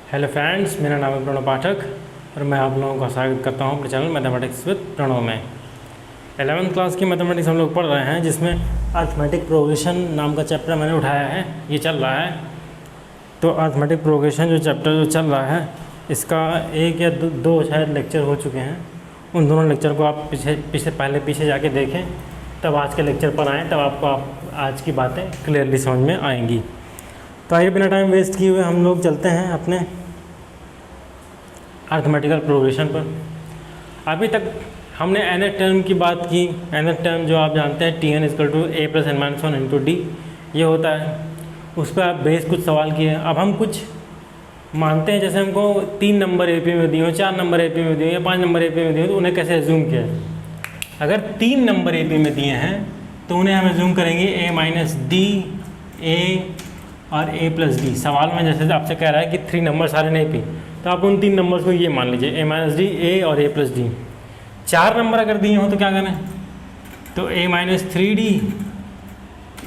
Hello friends, मेरा नाम है प्रणव पाठक और मैं आप लोगों का स्वागत करता हूं अपने चैनल मैथमेटिक्स विद प्रणव में। 11वीं क्लास की मैथमेटिक्स हम लोग पढ़ रहे हैं, जिसमें अर्थमेटिक प्रोग्रेशन नाम का चैप्टर मैंने उठाया है। ये चल रहा है, तो अर्थमेटिक प्रोग्रेशन जो चैप्टर जो चल रहा है, इसका एक या दो शायद लेक्चर हो चुके हैं। उन दोनों लेक्चर को आप पीछे जाके देखें, तब आज के लेक्चर पर आएँ, तब आपको आज की बातें क्लियरली समझ में आएंगी। तो आइए बिना टाइम वेस्ट किए हुए हम लोग चलते हैं अपने अर्थमेटिकल प्रोग्रेशन पर। अभी तक हमने nth टर्म की बात की। nth टर्म जो आप जानते हैं Tn = a + n - 1 × d ये होता है। उस पर आप बेस कुछ सवाल किए। अब हम कुछ मानते हैं, जैसे हमको 3 नंबर AP में दिए हो, 4 नंबर AP में दिए हो या 5 नंबर AP में दिए हो, तो उन्हें कैसे एज्यूम किया है। अगर 3 नंबर AP में दिए हैं तो उन्हें हम एज्यूम करेंगे a - d, a और a + d। सवाल में जैसे आपसे कह रहा है कि 3 नंबर सारे नहीं पी, तो आप उन 3 नंबर्स को ये मान लीजिए a - d, a और a + d। 4 नंबर अगर दिए हो तो क्या करें, तो a - 3d,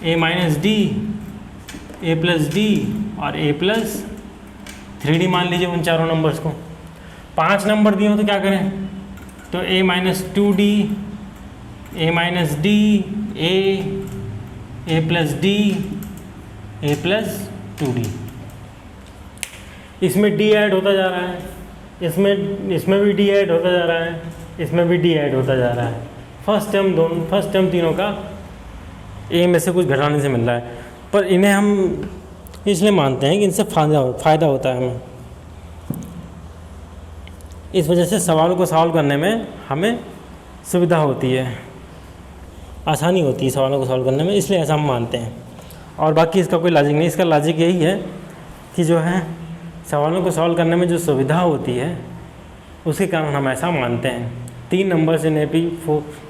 a - d, a + d और a + 3d मान लीजिए उन चारों नंबर्स को। 5 नंबर दिए हो तो क्या करें, तो a - 2d, a - d, a + d, a + 2d। इसमें d ऐड होता जा रहा है, इसमें भी d ऐड होता जा रहा है, इसमें भी d ऐड होता जा रहा है। फर्स्ट टर्म तीनों का a में से कुछ घटाने से मिल रहा है, पर इन्हें हम इसलिए मानते हैं कि इनसे फ़ायदा होता है हमें। इस वजह से सवालों को सॉल्व करने में हमें सुविधा होती है, आसानी होती है सवालों को सॉल्व करने में, इसलिए ऐसा हम मानते हैं। और बाकी इसका कोई लॉजिक नहीं। इसका लॉजिक यही है कि जो है सवालों को सॉल्व करने में जो सुविधा होती है, उसके कारण हम ऐसा मानते हैं। 3 numbers in AP,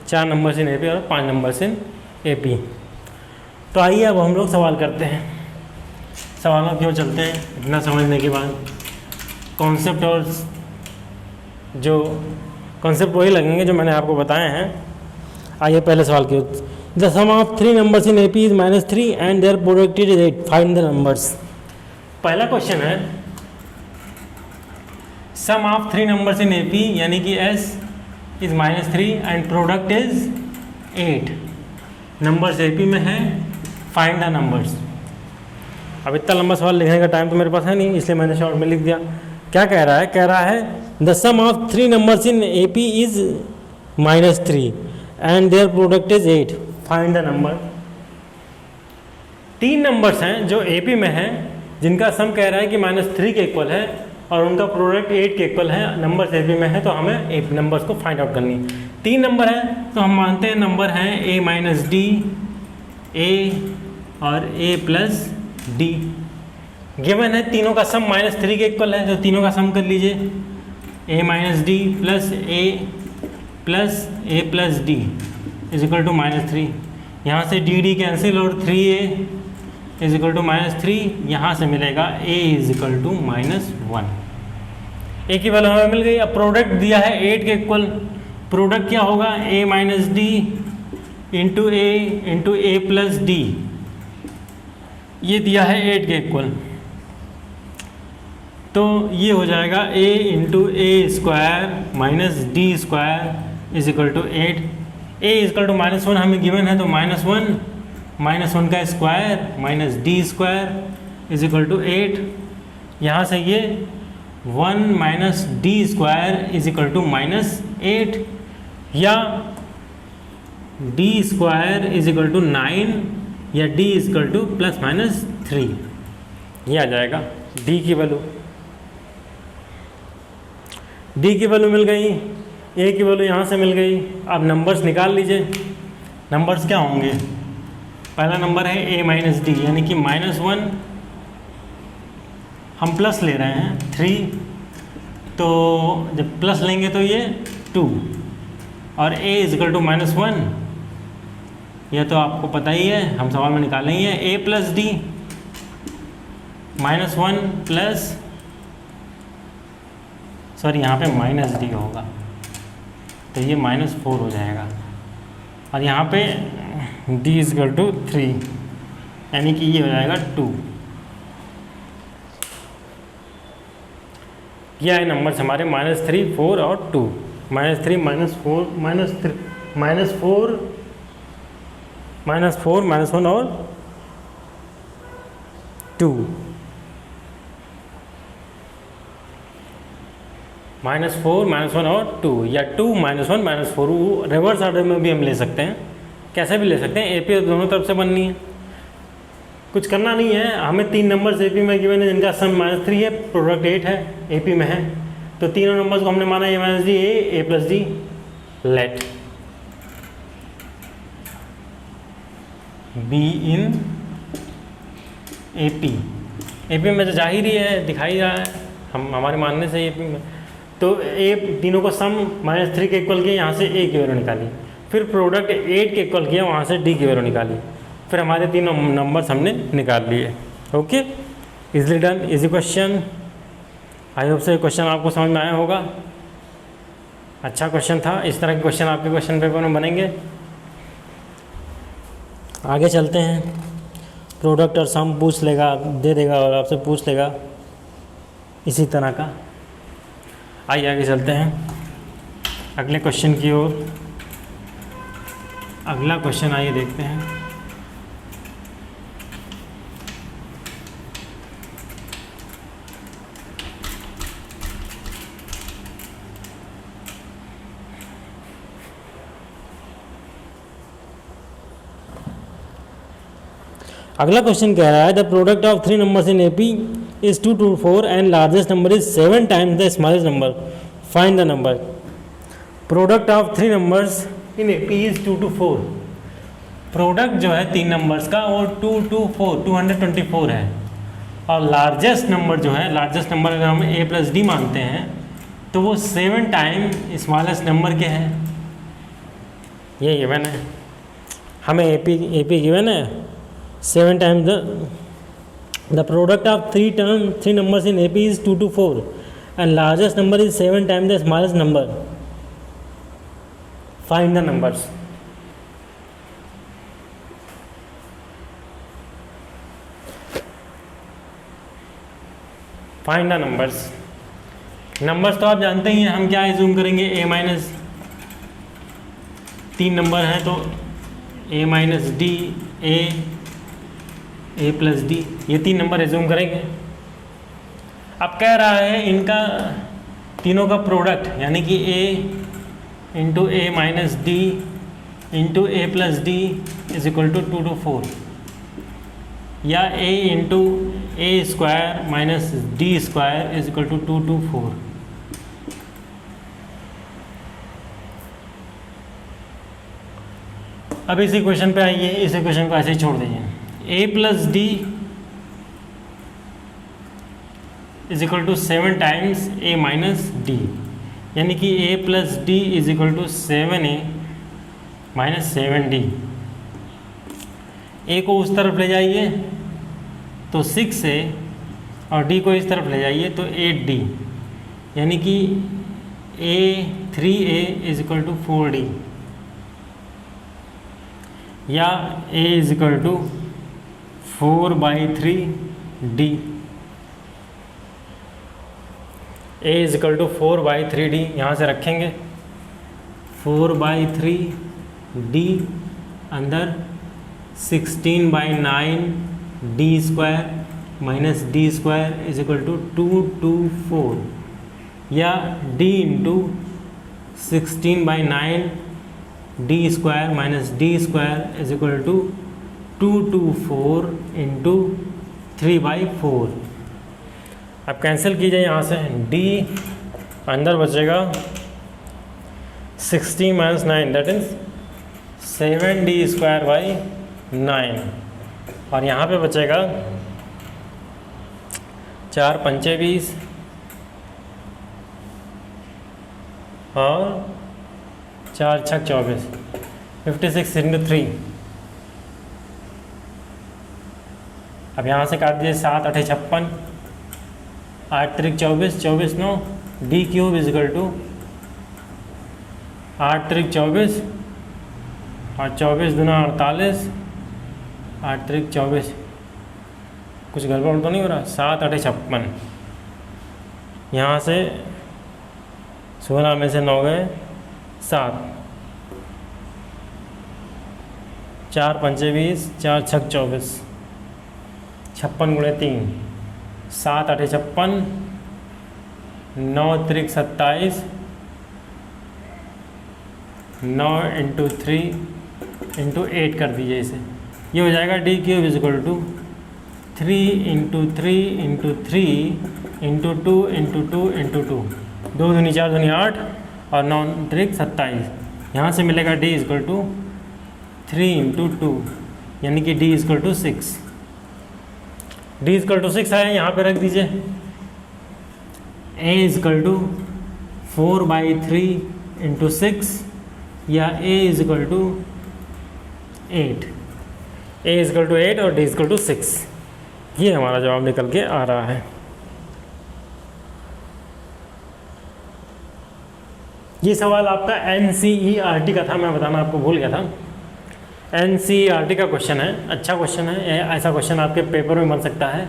4 numbers in AP और 5 नंबर्स इन AP। तो आइए अब हम लोग सवाल करते हैं। सवालों की ओर चलते हैं। इतना समझने के बाद कॉन्सेप्ट और जो कॉन्सेप्ट वही लगेंगे जो मैंने आपको बताए हैं। आइए पहले सवाल की ओर। The sum of 3 numbers in AP is -3 and their product is 8. Find the numbers. पहला क्वेश्चन है, सम ऑफ 3 नंबर्स इन AP यानी कि S is -3 and product is 8। Numbers AP में है, फाइंड द नंबर्स। अब इतना लंबा सवाल लिखने का टाइम तो मेरे पास है नहीं, इसलिए मैंने शॉर्ट में लिख दिया। क्या कह रहा है, कह रहा है the sum of 3 numbers in AP is -3 and their product is 8। Find the number. 3 numbers हैं जो AP में हैं, जिनका सम कह रहा है कि -3 के इक्वल है और उनका प्रोडक्ट 8 के इक्वल है। नंबर्स AP में है, तो हमें 8 नंबर्स को फाइंड आउट करनी है। 3 नंबर है तो हम मानते हैं नंबर हैं a - d, a और a + d। गिवन है तीनों का सम -3 के इक्वल है, तो तीनों का सम कर लीजिए। a - d + a + d is equal to -3। यहाँ से डी कैंसिल और 3a इज इक्वल टू -3। यहाँ से मिलेगा a is equal to -1। a की वैल्यू हमें मिल गई। अब प्रोडक्ट दिया है 8 के इक्वल। प्रोडक्ट क्या होगा, a - d into a + d। ये दिया है 8 के इक्वल, तो ये हो जाएगा a × a² - d² is equal to 8। a is equal to -1 हमें गिवन है, तो -1 का square -d² is equal to 8। यहाँ से ये 1 - d² इज इक्वल टू -8 या d² इज इक्वल टू 9 या d इज इक्वल टू ±3। ये आ जाएगा d की वैल्यू। d की वैल्यू मिल गई, a की वैल्यू यहाँ से मिल गई। अब नंबर्स निकाल लीजिए। नंबर्स क्या होंगे, पहला नंबर है a - d यानी कि -1, हम प्लस ले रहे हैं 3, तो जब प्लस लेंगे तो ये 2 और a इज इक्वल टू -1। यह तो आपको पता ही है, हम सवाल में निकाले ही है। a + d -1 प्लस, सॉरी यहाँ पे -d होगा, तो ये -4 हो जाएगा। और यहाँ पे d इज इक्वल टू 3 यानी कि ये हो जाएगा 2। ये आए नंबर्स हमारे -3, 4 और 2। -3, -4, -3, -4, -4, -1 और 2। -4, -1 और 2, या 2, -1, -4। रिवर्स ऑर्डर में भी हम ले सकते हैं, कैसे भी ले सकते हैं। एपी दोनों तरफ से बननी है, कुछ करना नहीं है हमें। 3 नंबर्स एपी में गिवन है जिनका सम -3 है, प्रोडक्ट 8 है, एपी में है। तो तीनों नंबर्स को हमने माना a - d, a + d, let be in AP. AP में तो जाहिर ही है, दिखाई रहा है हम हमारे मानने से एपी में। तो ए तीनों को सम -3 के इक्वल किया, यहाँ से ए की वैल्यू निकाली। फिर प्रोडक्ट 8 के इक्वल किया, वहाँ से डी की वैल्यू निकाली। फिर हमारे तीनों नंबर्स हमने निकाल लिए। Okay, easily done, easy question. I hope से क्वेश्चन आपको समझ में आया होगा। अच्छा क्वेश्चन था, इस तरह के क्वेश्चन आपके क्वेश्चन पेपर में बनेंगे। आगे चलते हैं। प्रोडक्ट और सम पूछ लेगा, दे देगा और आपसे पूछ लेगा इसी तरह का। आइए आगे चलते हैं अगले क्वेश्चन की ओर। अगला क्वेश्चन आइए देखते हैं। अगला क्वेश्चन कह रहा है the product of 3 numbers in AP is 2 to 4 and largest number is 7 times the smallest number, find the number. Product of 3 numbers in AP is 2 to 4। Product जो है 3 नंबर्स का वो 2 to 4 224 है। और लार्जेस्ट नंबर जो है, largest number अगर हम a + d मानते हैं तो वो 7 टाइम स्मॉलेस्ट नंबर के हैं। ये गिवन है हमें, एपी गिवन है 7 times the product of 3 numbers in AP is 2 to 4 and largest number is 7 times the smallest number. Find the numbers. Find the numbers. Numbers तो आप जानते ही हैं, हम क्या एज्यूम करेंगे, तीन नंबर हैं तो a - d, a + d, ये 3 नंबर एज्यूम करेंगे। अब कह रहा है इनका तीनों का प्रोडक्ट, यानी कि a × a - d × a + d is equal to 2 to 4, या a × a² - d² is equal to 2 to 4। अब इसी क्वेश्चन पे आइए, इस क्वेश्चन को ऐसे ही छोड़ दीजिए। a + d is equal to 7 times a - d, यानी कि a + d is equal to 7a - 7d। a को उस तरफ ले जाइए तो 6a और d को इस तरफ ले जाइए तो 8d, यानी कि 3a is equal to 4d, या a is equal to 4/3d। a is equal to 4/3d यहाँ से रखेंगे, 4/3d अंदर 16/9d² - d² is equal to 2 to 4, या d × 16/9d² - d² is equal to 2 to 4 × 3/4। अब कैंसिल कीजिए यहाँ से, d अंदर बचेगा 16 - 9 दैट इज 7d²/9, और यहाँ पे बचेगा 4 × 5 = 20 और 4 × 6 = 24, 56 × 3। अब यहाँ से काट दीजिए, 7 × 8 = 56, 8 × 3 = 24, 24 × 9 d³ इज इक्वल टू 8 × 3 = 24 और 24 × 2 = 48, 8 × 3 = 24। कुछ गड़बड़ तो नहीं हो रहा, 7 × 8 = 56। यहाँ से 16 में से 9 गए 7, 4 पंचे 20, 4 छक 24, 56 गुणे 3, 7 8 56, 9 त्रिक 27, 9 इंटू 3 इंटू 8 कर दीजिए इसे, ये हो जाएगा D cube is equal to 3 into 3 into 3 into 2 into 2 into 2, 2 दूनी 4 दूनी 8 और 9 त्रिक 27। यहाँ से मिलेगा डी इजिकल टू 3 इंटू 2, यानी कि D is equal to 6। D is equal to 6 है, यहाँ पे रख दीजिए। ए इजिकल टू 4/3 इंटू 6 या a is equal to 8, a is equal to 8 और डी इजिकल टू 6। ये हमारा जवाब निकल के आ रहा है। ये सवाल आपका NCERT का था, मैं बताना आपको भूल गया था। NCERT का क्वेश्चन है, अच्छा क्वेश्चन है। ऐसा क्वेश्चन आपके पेपर में बन सकता है,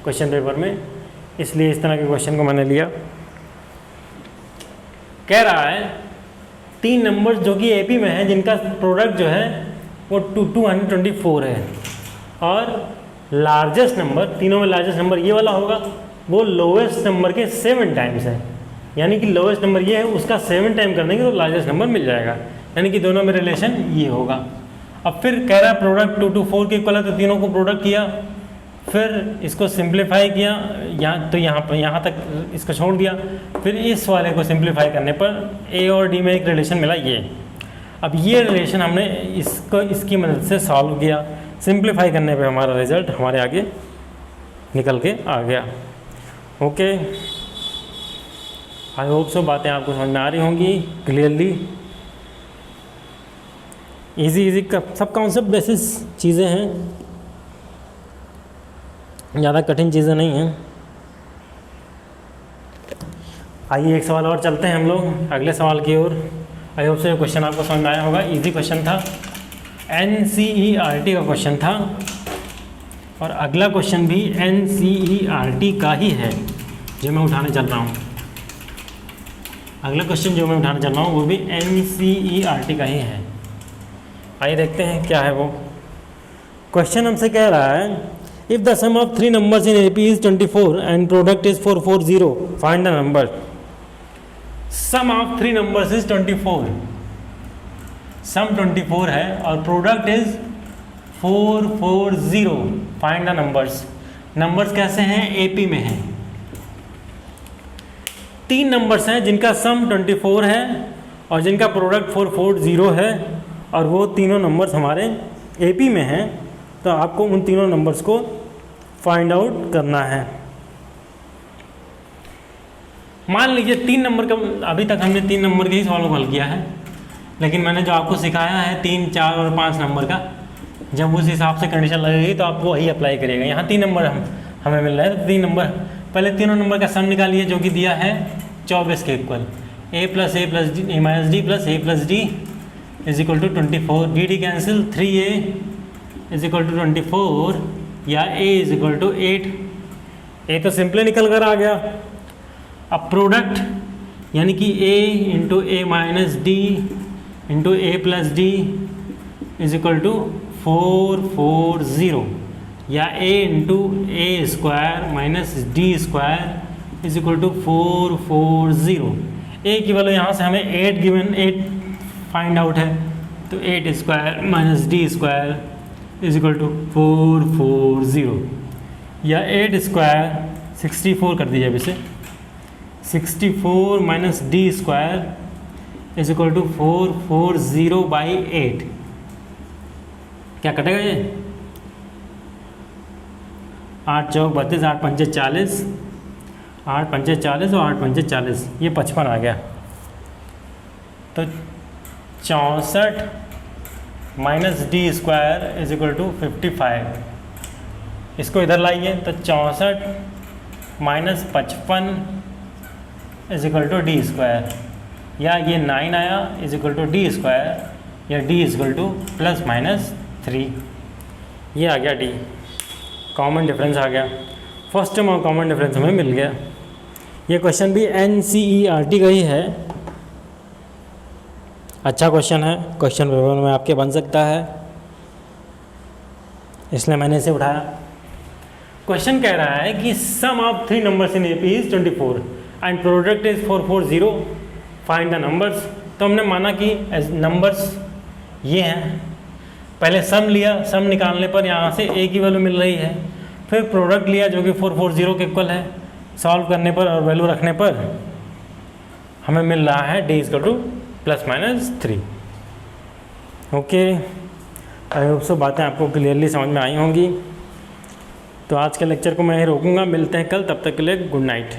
क्वेश्चन पेपर में, इसलिए इस तरह के क्वेश्चन को मैंने लिया। कह रहा है 3 नंबर जो कि AP में है, जिनका प्रोडक्ट जो है वो 224 है, और लार्जेस्ट नंबर, तीनों में लार्जेस्ट नंबर ये वाला होगा, वो लोवेस्ट नंबर के 7 टाइम्स है। यानी कि लोवेस्ट नंबर ये है, उसका 7 टाइम कर देंगे तो लार्जेस्ट नंबर मिल जाएगा, यानी कि दोनों में रिलेशन ये होगा। अब फिर कह रहा है प्रोडक्ट 2 to 4 के इक्वल है, तो तीनों को प्रोडक्ट किया, फिर इसको सिंप्लीफाई किया, यहाँ तक इसको छोड़ दिया, फिर इस वाले को सिंप्लीफाई करने पर ए और डी में एक रिलेशन मिला ये। अब ये रिलेशन हमने इसकी मदद से सॉल्व किया, सिंप्लीफाई करने पे हमारा रिजल्ट हमारे आगे निकल के आ गया। ओके, आई होप सो बातें आपको समझ में आ रही होंगी क्लियरली। इजी सब कॉन्सेप्ट बेसिस चीज़ें हैं, ज़्यादा कठिन चीज़ें नहीं हैं। आइए एक सवाल और चलते हैं हम लोग अगले सवाल की ओर। आई होप से क्वेश्चन आपको समझ में आया होगा। इजी क्वेश्चन था, NCERT का क्वेश्चन था, और अगला क्वेश्चन भी NCERT का ही है जो मैं उठाने चल रहा हूँ। अगला क्वेश्चन जो मैं उठाने चल रहा हूँ वो भी NCERT का ही है। आइए देखते हैं क्या है वो क्वेश्चन। हमसे कह रहा है if the sum of 3 numbers in AP is 24 and product is 440, find the number. Sum of 3 numbers is 24, sum 24 है और product is 440, find the numbers. Numbers कैसे हैं? AP में हैं। 3 नंबर्स हैं जिनका सम 24 है और जिनका प्रोडक्ट 440 है, और वो तीनों नंबर्स हमारे AP में हैं, तो आपको उन तीनों नंबर्स को फाइंड आउट करना है। मान लीजिए 3 नंबर का, अभी तक हमने 3 नंबर के ही सवाल हल किया है, लेकिन मैंने जो आपको सिखाया है 3, 4 और 5 नंबर का, जब उस हिसाब से कंडीशन लगेगी तो आप वही अप्लाई करिएगा। यहाँ 3 नंबर हमें मिल रहा है, तो 3 नंबर, पहले तीनों नंबर का सम निकालिए जो कि दिया है 24 के equal. a + a + d - d + a + d is equal to 24, D cancel, 3a is equal to 24 या a is equal to 8। a तो सिंपली निकल कर आ गया। अब प्रोडक्ट यानी कि a into a minus D into a plus D is equal to 440 या a into a square minus D square is equal to 440। a की वैल्यू यहाँ से हमें 8 गिवन 8 फाइंड आउट है, तो 8 square minus D square is equal to 440 या 8 square 64 कर दीजिए अब इसे, 64 minus D square is equal to 440/8। क्या कटेगा ये? 8 चौक 32, 8 पंचे 40, 8 पंचे 40 और 8 पंचे 40, ये 55 आ गया। तो 64 minus D square is equal to 55। इसको इधर लाइए तो 64 minus 55 is equal to D square, या ये 9 आया is equal to D square, या डी इज इक्वल टू +-3। ये आ गया डी, कॉमन डिफरेंस आ गया। फर्स्ट टर्म और कॉमन डिफरेंस हमें मिल गया। ये क्वेश्चन भी NCERT का ही है, अच्छा क्वेश्चन है, क्वेश्चन पेपर में आपके बन सकता है, इसलिए मैंने इसे उठाया। क्वेश्चन कह रहा है कि sum of 3 numbers in AP is 24 and product is 440, find the numbers. तो हमने माना कि नंबर्स ये हैं, पहले सम लिया, सम निकालने पर यहाँ से A की वैल्यू मिल रही है, फिर प्रोडक्ट लिया जो कि 440 के इक्वल है, सॉल्व करने पर और वैल्यू रखने पर हमें मिल रहा है D ± 3। Okay, I hope so बातें आपको क्लियरली समझ में आई होंगी। तो आज के लेक्चर को मैं ही रोकूंगा, मिलते हैं कल, तब तक के लिए गुड नाइट।